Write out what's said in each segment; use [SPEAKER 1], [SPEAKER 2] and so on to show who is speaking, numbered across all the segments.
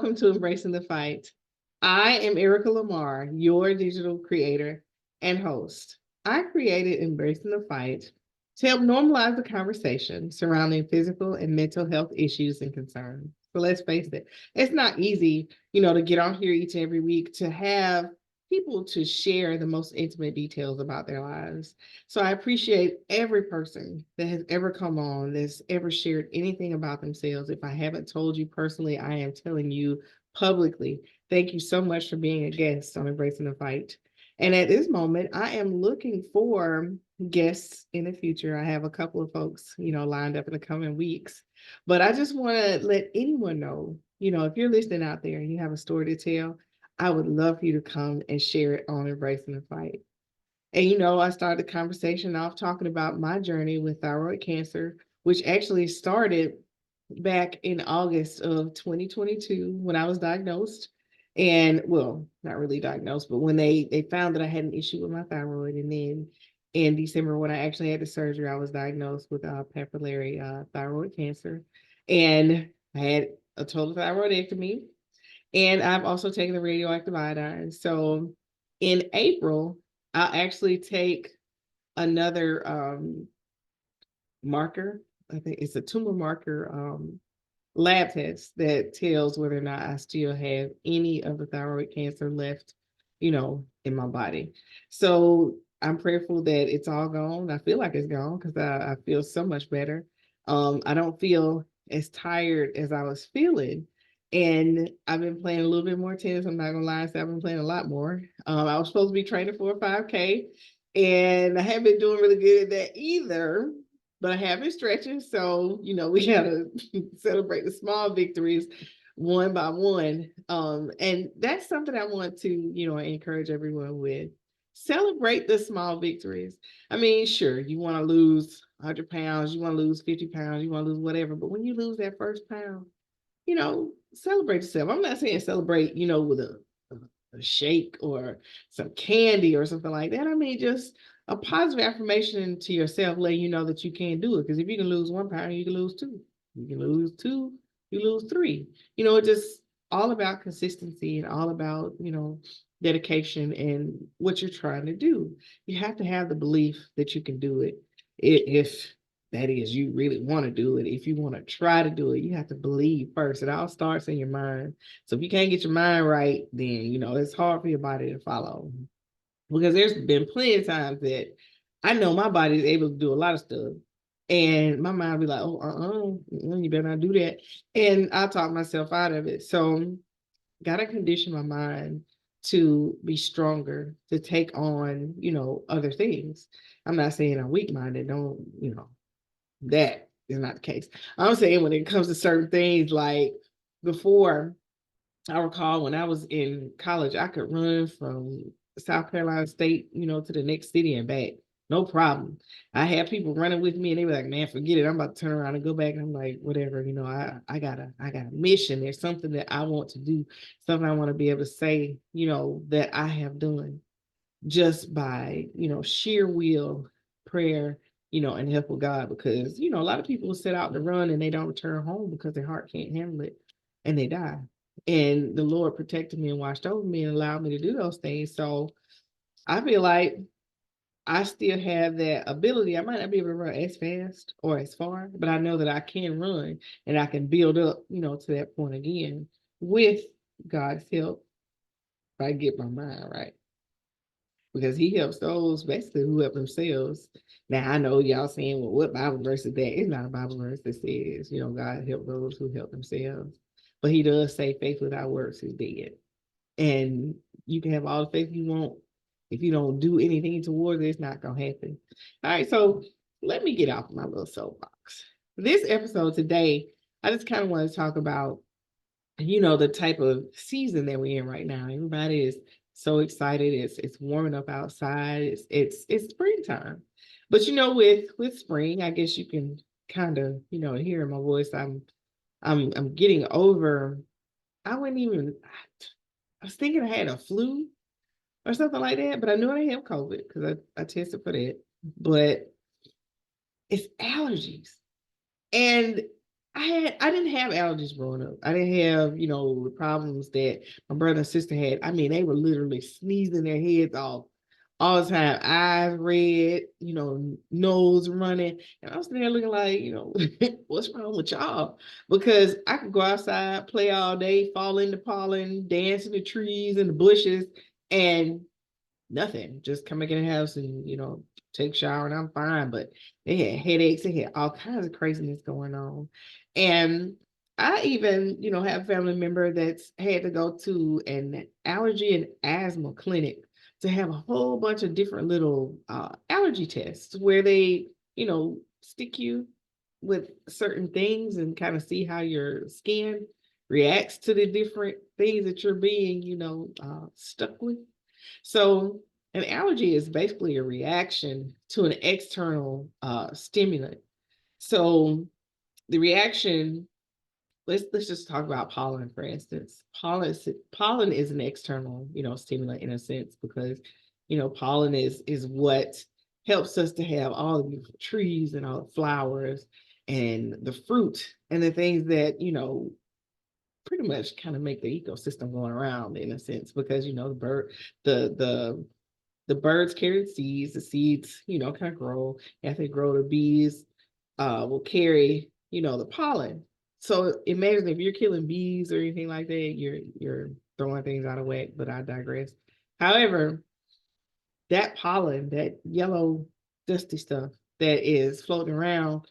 [SPEAKER 1] welcome to Embracing the Fight. I am Erica Lamar, your digital creator and host. I created Embracing the Fight to help normalize the conversation surrounding physical and mental health issues and concerns. So let's face it, it's not easy, to get on here each and every week to have people to share the most intimate details about their lives. So I appreciate every person that has ever come on, that's ever shared anything about themselves. If I haven't told you personally, I am telling you publicly. Thank you so much for being a guest on Embracing the Fight. And at this moment, I am looking for guests in the future. I have a couple of folks, lined up in the coming weeks. But I just want to let anyone know, if you're listening out there and you have a story to tell, I would love for you to come and share it on Embracing the Fight. And I started the conversation off talking about my journey with thyroid cancer, which actually started back in August of 2022 when I was diagnosed. And well, not really diagnosed, but when they found that I had an issue with my thyroid. And then in December, when I actually had the surgery, I was diagnosed with papillary thyroid cancer. And I had a total thyroidectomy. And I've also taken the radioactive iodine. So in April, I'll actually take another marker. I think it's a tumor marker lab test that tells whether or not I still have any of the thyroid cancer left, in my body. So I'm prayerful that it's all gone. I feel like it's gone because I feel so much better. I don't feel as tired as I was feeling. And I've been playing a little bit more tennis. I'm not gonna lie, so I've been playing a lot more. I was supposed to be training for a 5K, and I haven't been doing really good at that either. But I have been stretching, so we gotta celebrate the small victories one by one. And that's something I want to, encourage everyone with. Celebrate the small victories. I mean, sure, you want to lose 100 pounds, you want to lose 50 pounds, you want to lose whatever, but when you lose that first pound, celebrate yourself. I'm not saying celebrate, with a shake or some candy or something like that. I mean, just a positive affirmation to yourself, letting you know that you can do it. Because if you can lose 1 pound, you can lose two. You can lose two, you lose three. It's just all about consistency and all about, dedication and what you're trying to do. You have to have the belief that you can do it. If that is, you really want to do it. If you want to try to do it, you have to believe first. It all starts in your mind. So if you can't get your mind right, then it's hard for your body to follow. Because there's been plenty of times that I know my body is able to do a lot of stuff, and my mind will be like, "Oh, you better not do that," and I'll talk myself out of it. So, gotta condition my mind to be stronger, to take on, other things. I'm not saying I'm weak minded. Don't, that is not the case. I'm saying when it comes to certain things, like before, I recall when I was in college, I could run from South Carolina State, to the next city and back. No problem. I had people running with me and they were like, man, forget it. I'm about to turn around and go back. And I'm like, whatever, I got a mission. There's something that I want to do, something I want to be able to say, that I have done just by, sheer will, prayer, and help with God. Because, a lot of people set out to run and they don't return home because their heart can't handle it and they die. And the Lord protected me and watched over me and allowed me to do those things. So I feel like I still have that ability. I might not be able to run as fast or as far, but I know that I can run and I can build up, to that point again with God's help if I get my mind right. Because he helps those basically who help themselves. Now I know y'all saying, well, what Bible verse is that? It's not a Bible verse that says, God help those who help themselves. But he does say faith without works is dead. And you can have all the faith you want. If you don't do anything towards it, it's not gonna happen. All right, so let me get off my little soapbox. This episode today, I just kind of want to talk about, the type of season that we're in right now. Everybody is so excited. It's warming up outside. It's springtime. But with spring, I guess you can kind of, hear in my voice, I'm getting over, I wouldn't even, I was thinking I had a flu or something like that, but I knew I didn't have COVID because I tested for that. But it's allergies. And I didn't have allergies growing up. I didn't have, the problems that my brother and sister had. I mean, they were literally sneezing their heads off all the time, eyes red, nose running. And I was there looking like, what's wrong with y'all? Because I could go outside, play all day, fall in the pollen, dance in the trees and the bushes, and nothing. Just come back in the house and, take a shower and I'm fine. But they had headaches, they had all kinds of craziness going on. And I even, have a family member that's had to go to an allergy and asthma clinic to have a whole bunch of different little allergy tests where they, stick you with certain things and kind of see how your skin reacts to the different things that you're being, stuck with. So an allergy is basically a reaction to an external stimulant. So the reaction, let's just talk about pollen, for instance. Pollen is an external, stimulant in a sense, because pollen is what helps us to have all the beautiful trees and all the flowers and the fruit and the things that pretty much kind of make the ecosystem going around in a sense, because the the birds carry the seeds, kind of grow. As they grow, the bees will carry, the pollen. So imagine if you're killing bees or anything like that, you're throwing things out of whack, but I digress. However, that pollen, that yellow dusty stuff that is floating around,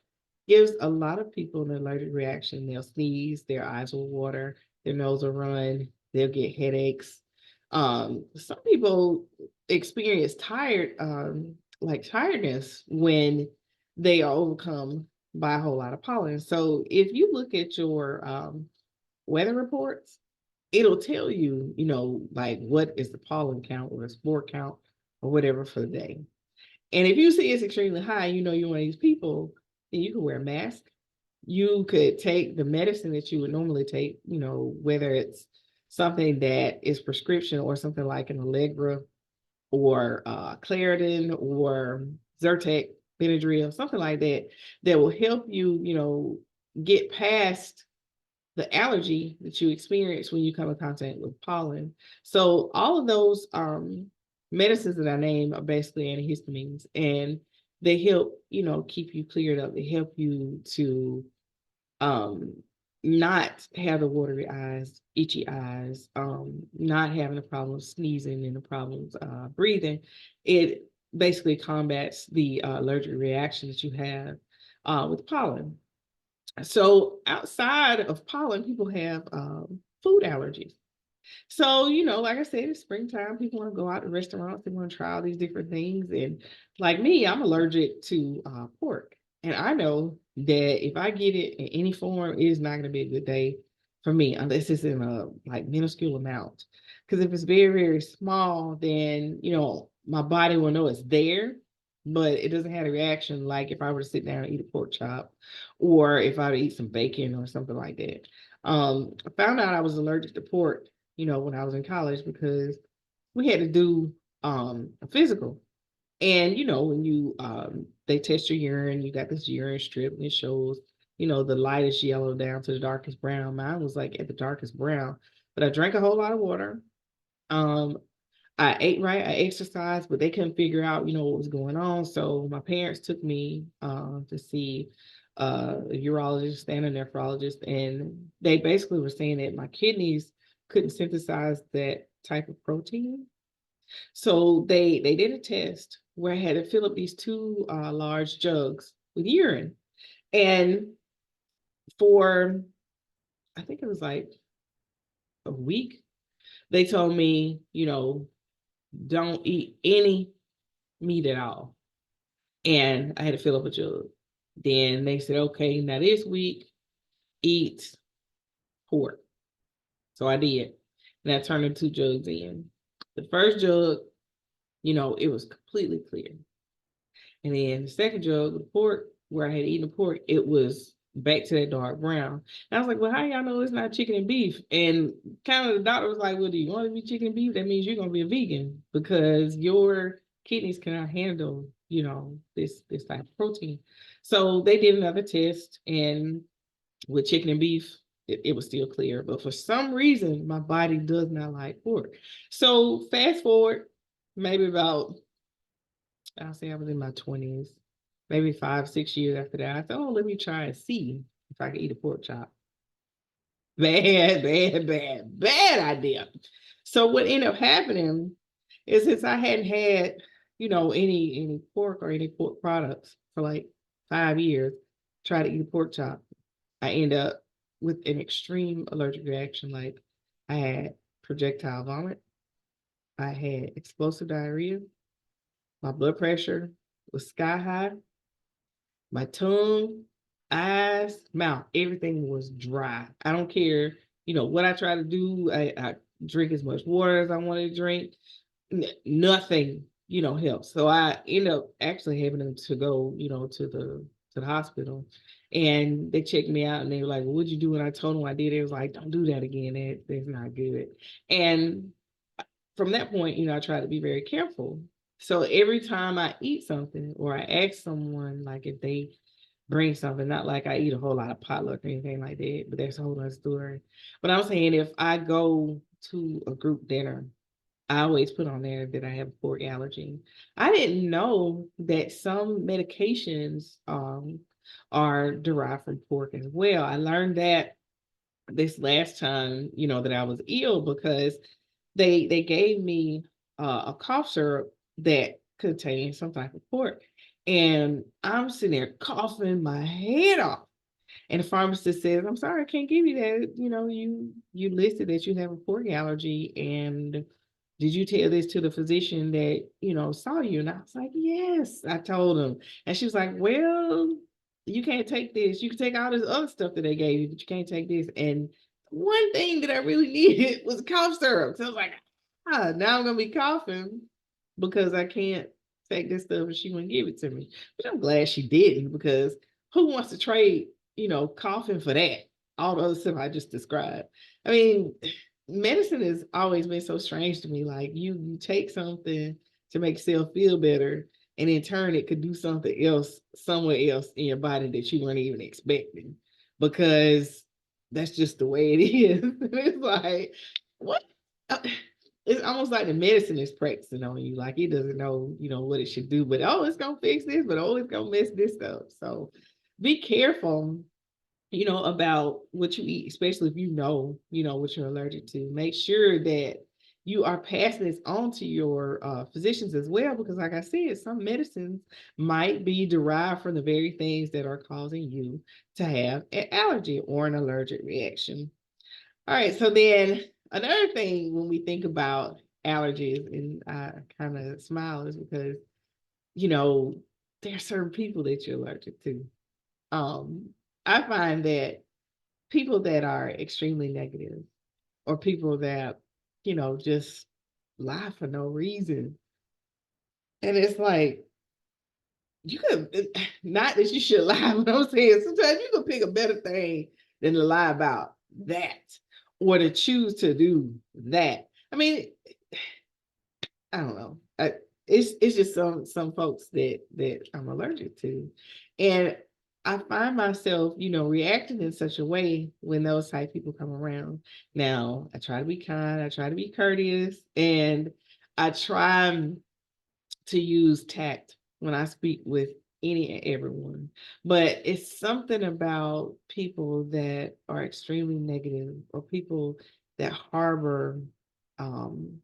[SPEAKER 1] gives a lot of people an allergic reaction. They'll sneeze, their eyes will water, their nose will run, they'll get headaches. Some people experience like tiredness when they are overcome by a whole lot of pollen. So if you look at your weather reports, it'll tell you, like what is the pollen count or the spore count or whatever for the day. And if you see it's extremely high, you're one of these people, then you can wear a mask. You could take the medicine that you would normally take, whether it's something that is prescription or something like an Allegra or Claritin or Zyrtec, Benadryl, something like that, that will help you, get past the allergy that you experience when you come in contact with pollen. So all of those medicines that I name are basically antihistamines, and they help, keep you cleared up. They help you to um not have the watery eyes, itchy eyes, not having the problem sneezing and the problems breathing. It basically combats the allergic reaction that you have with pollen. So outside of pollen, people have food allergies. So, like I said, it's springtime. People want to go out to restaurants. They want to try all these different things. And like me, I'm allergic to pork. And I know that if I get it in any form, it is not going to be a good day for me unless it's in a like minuscule amount. Because if it's very, very small, then, my body will know it's there, but it doesn't have a reaction like if I were to sit down and eat a pork chop or if I were to eat some bacon or something like that. I found out I was allergic to pork, when I was in college because we had to do a physical. And when you they test your urine, you got this urine strip and it shows, the lightest yellow down to the darkest brown. Mine was like at the darkest brown, but I drank a whole lot of water. Um, I ate right, I exercised, but they couldn't figure out, what was going on. So my parents took me to see a urologist and a nephrologist, and they basically were saying that my kidneys couldn't synthesize that type of protein. So they did a test where I had to fill up these two large jugs with urine, and for I think it was like a week, they told me, don't eat any meat at all. And I had to fill up a jug. Then they said, okay, now this week, eat pork. So I did. And I turned the two jugs in. The first jug, it was completely clear. And then the second jug, the pork, where I had eaten the pork, it was back to that dark brown. And I was like, well, how y'all know it's not chicken and beef? And kind of the doctor was like, well, do you want to be chicken and beef? That means you're going to be a vegan because your kidneys cannot handle, this type of protein. So they did another test and with chicken and beef, it was still clear. But for some reason, my body does not like pork. So fast forward, maybe about, I'll say I was in my 20s, maybe 5, 6 years after that. I thought, oh, let me try and see if I can eat a pork chop. Bad idea. So what ended up happening is since I hadn't had, any pork or any pork products for like 5 years, try to eat a pork chop. I end up with an extreme allergic reaction. Like I had projectile vomit, I had explosive diarrhea, my blood pressure was sky high, my tongue, eyes, mouth, everything was dry. I don't care, what I try to do. I drink as much water as I want to drink. Nothing, helps. So I end up actually having them to go, to the hospital. And they checked me out and they were like, well, what'd you do? And I told them I did. It was like, don't do that again. That's not good. And from that point, I try to be very careful. So every time I eat something or I ask someone, like if they bring something, not like I eat a whole lot of potluck or anything like that, but that's a whole other story. But I'm saying if I go to a group dinner, I always put on there that I have a pork allergy. I didn't know that some medications are derived from pork as well. I learned that this last time, that I was ill because they gave me a cough syrup that contained some type of pork. And I'm sitting there coughing my head off. And the pharmacist says, I'm sorry, I can't give you that. You listed that you have a pork allergy. And did you tell this to the physician that, saw you? And I was like, yes, I told him. And she was like, well, you can't take this. You can take all this other stuff that they gave you, but you can't take this. And one thing that I really needed was cough syrup. So I was like, now I'm gonna be coughing because I can't take this stuff and she wouldn't give it to me. But I'm glad she didn't, because who wants to trade, coughing for that? All the other stuff I just described. I mean, medicine has always been so strange to me. Like you take something to make yourself feel better, and in turn it could do something else somewhere else in your body that you weren't even expecting, because that's just the way it is. It's like, what? Uh, It's almost like the medicine is practicing on you. Like it doesn't know, what it should do, but oh, it's gonna fix this, but oh, it's gonna mess this up. So be careful, about what you eat, especially if what you're allergic to. Make sure that you are passing this on to your physicians as well, because like I said, some medicines might be derived from the very things that are causing you to have an allergy or an allergic reaction. All right, so then another thing when we think about allergies, and I kind of smile, is because, you know, there are certain people that you're allergic to. Um, I find that people that are extremely negative, or people that, just lie for no reason. And it's like, you could, not that you should lie, but I'm saying sometimes you could pick a better thing than to lie about that, or to choose to do that. I mean, I don't know. It's just some folks that I'm allergic to, and I find myself, reacting in such a way when those type of people come around. Now, I try to be kind, I try to be courteous, and I try to use tact when I speak with any and everyone. But it's something about people that are extremely negative, or people that harbor um,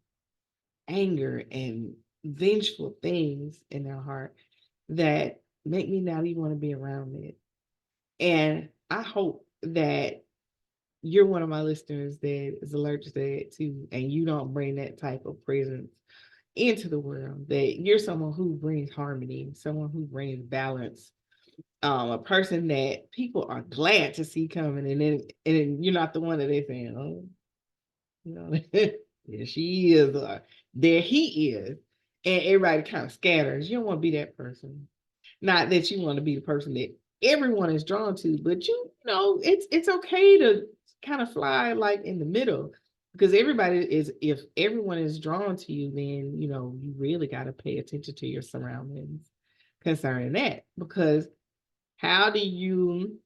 [SPEAKER 1] anger and vengeful things in their heart, that make me not even want to be around it. And I hope that you're one of my listeners that is allergic to it too, and you don't bring that type of presence into the world. That you're someone who brings harmony, someone who brings balance, a person that people are glad to see coming, and then you're not the one that they saying, oh, there she is, or there he is, and everybody kind of scatters. You don't want to be that person. Not that you want to be the person that everyone is drawn to, but it's okay to kind of fly like in the middle, because everybody is, if everyone is drawn to you, then you really got to pay attention to your surroundings concerning that, because how do you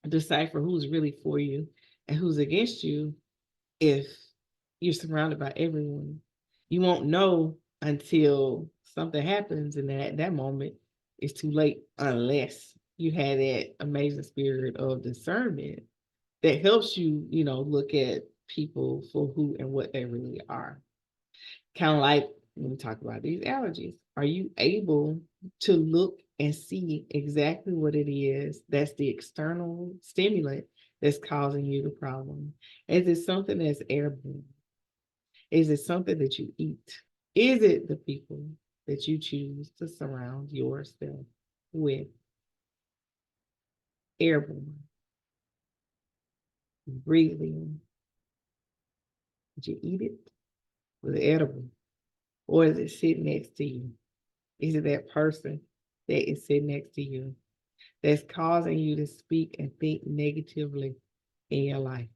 [SPEAKER 1] decipher who's really for you and who's against you if you're surrounded by everyone. You won't know until something happens, and then at that moment, it's too late unless you have that amazing spirit of discernment that helps you, look at people for who and what they really are. Kind of like when we talk about these allergies, are you able to look and see exactly what it is that's the external stimulant that's causing you the problem? Is it something that's airborne? Is it something that you eat? Is it the people that you choose to surround yourself with? Airborne, breathing. Did you eat it? Was it edible? Or is it sitting next to you? Is it that person that is sitting next to you that's causing you to speak and think negatively in your life?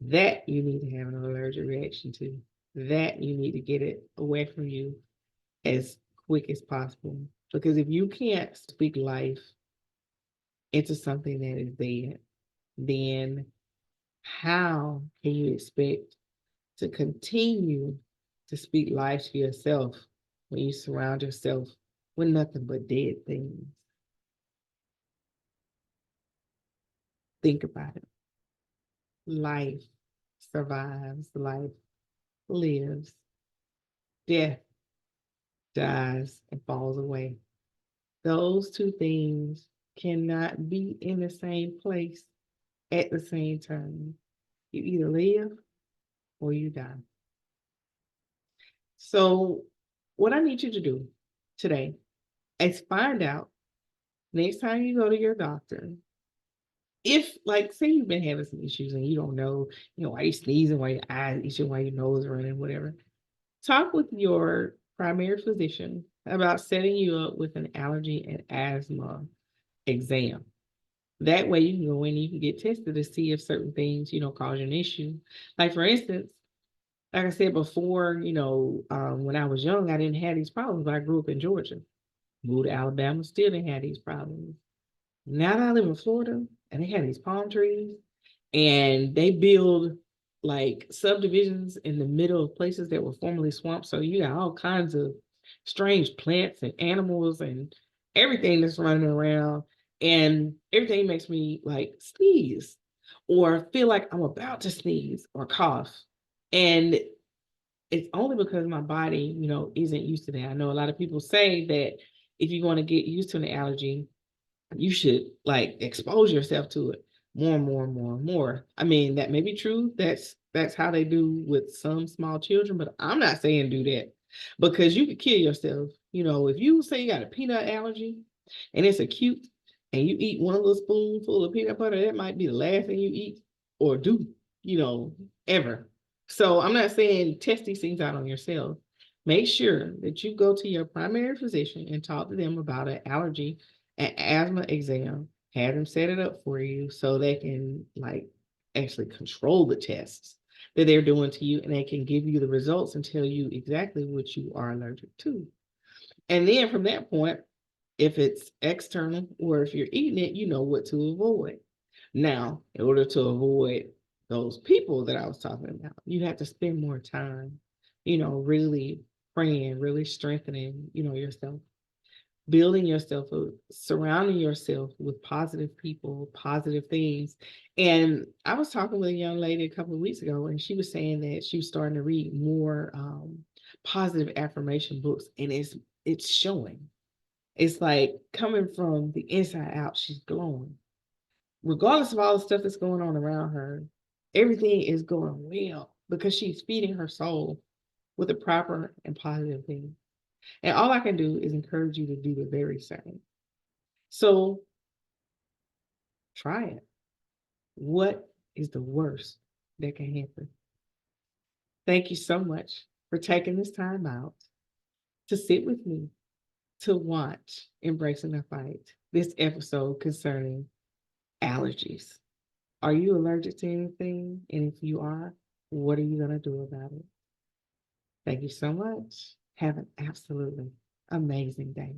[SPEAKER 1] That you need to have an allergic reaction to. That you need to get it away from you as quick as possible. Because if you can't speak life into something that is dead, then how can you expect to continue to speak life to yourself when you surround yourself with nothing but dead things? Think about it. Life survives, life lives, death dies and falls away. Those two things cannot be in the same place at the same time. You either live or you die. So, what I need you to do today is find out next time you go to your doctor, if, like, say you've been having some issues and you don't know, why you're sneezing, why your eyes itching, why your nose running, whatever, talk with your primary physician about setting you up with an allergy and asthma exam. That way you can go in and you can get tested to see if certain things, cause you an issue. Like, for instance, like I said before, when I was young, I didn't have these problems, but I grew up in Georgia. Moved to Alabama, still didn't have these problems. Now that I live in Florida and they have these palm trees and they build like subdivisions in the middle of places that were formerly swamps. So you got all kinds of strange plants and animals and everything that's running around. And everything makes me like sneeze or feel like I'm about to sneeze or cough. And it's only because my body, isn't used to that. I know a lot of people say that if you want to get used to an allergy, you should like expose yourself to it more and more and more and more. I mean, that may be true. That's how they do with some small children, but I'm not saying do that because you could kill yourself. If you say you got a peanut allergy and it's acute and you eat one little spoonful of peanut butter, that might be the last thing you eat or do, ever. So I'm not saying test these things out on yourself. Make sure that you go to your primary physician and talk to them about an allergy and asthma exam, have them set it up for you so they can like actually control the tests that they're doing to you and they can give you the results and tell you exactly what you are allergic to. And then from that point, if it's external or if you're eating it, you know what to avoid. Now, in order to avoid those people that I was talking about, you have to spend more time, really praying, really strengthening, yourself, building yourself up, surrounding yourself with positive people, positive things. And I was talking with a young lady a couple of weeks ago, and she was saying that she was starting to read more positive affirmation books, and it's showing. It's like coming from the inside out. She's glowing, regardless of all the stuff that's going on around her. Everything is going well because she's feeding her soul with the proper and positive things. And all I can do is encourage you to do the very same. So try it. What is the worst that can happen? Thank you so much for taking this time out to sit with me to watch Embracing the Fight, this episode concerning allergies. Are you allergic to anything? And if you are, what are you going to do about it? Thank you so much. Have an absolutely amazing day.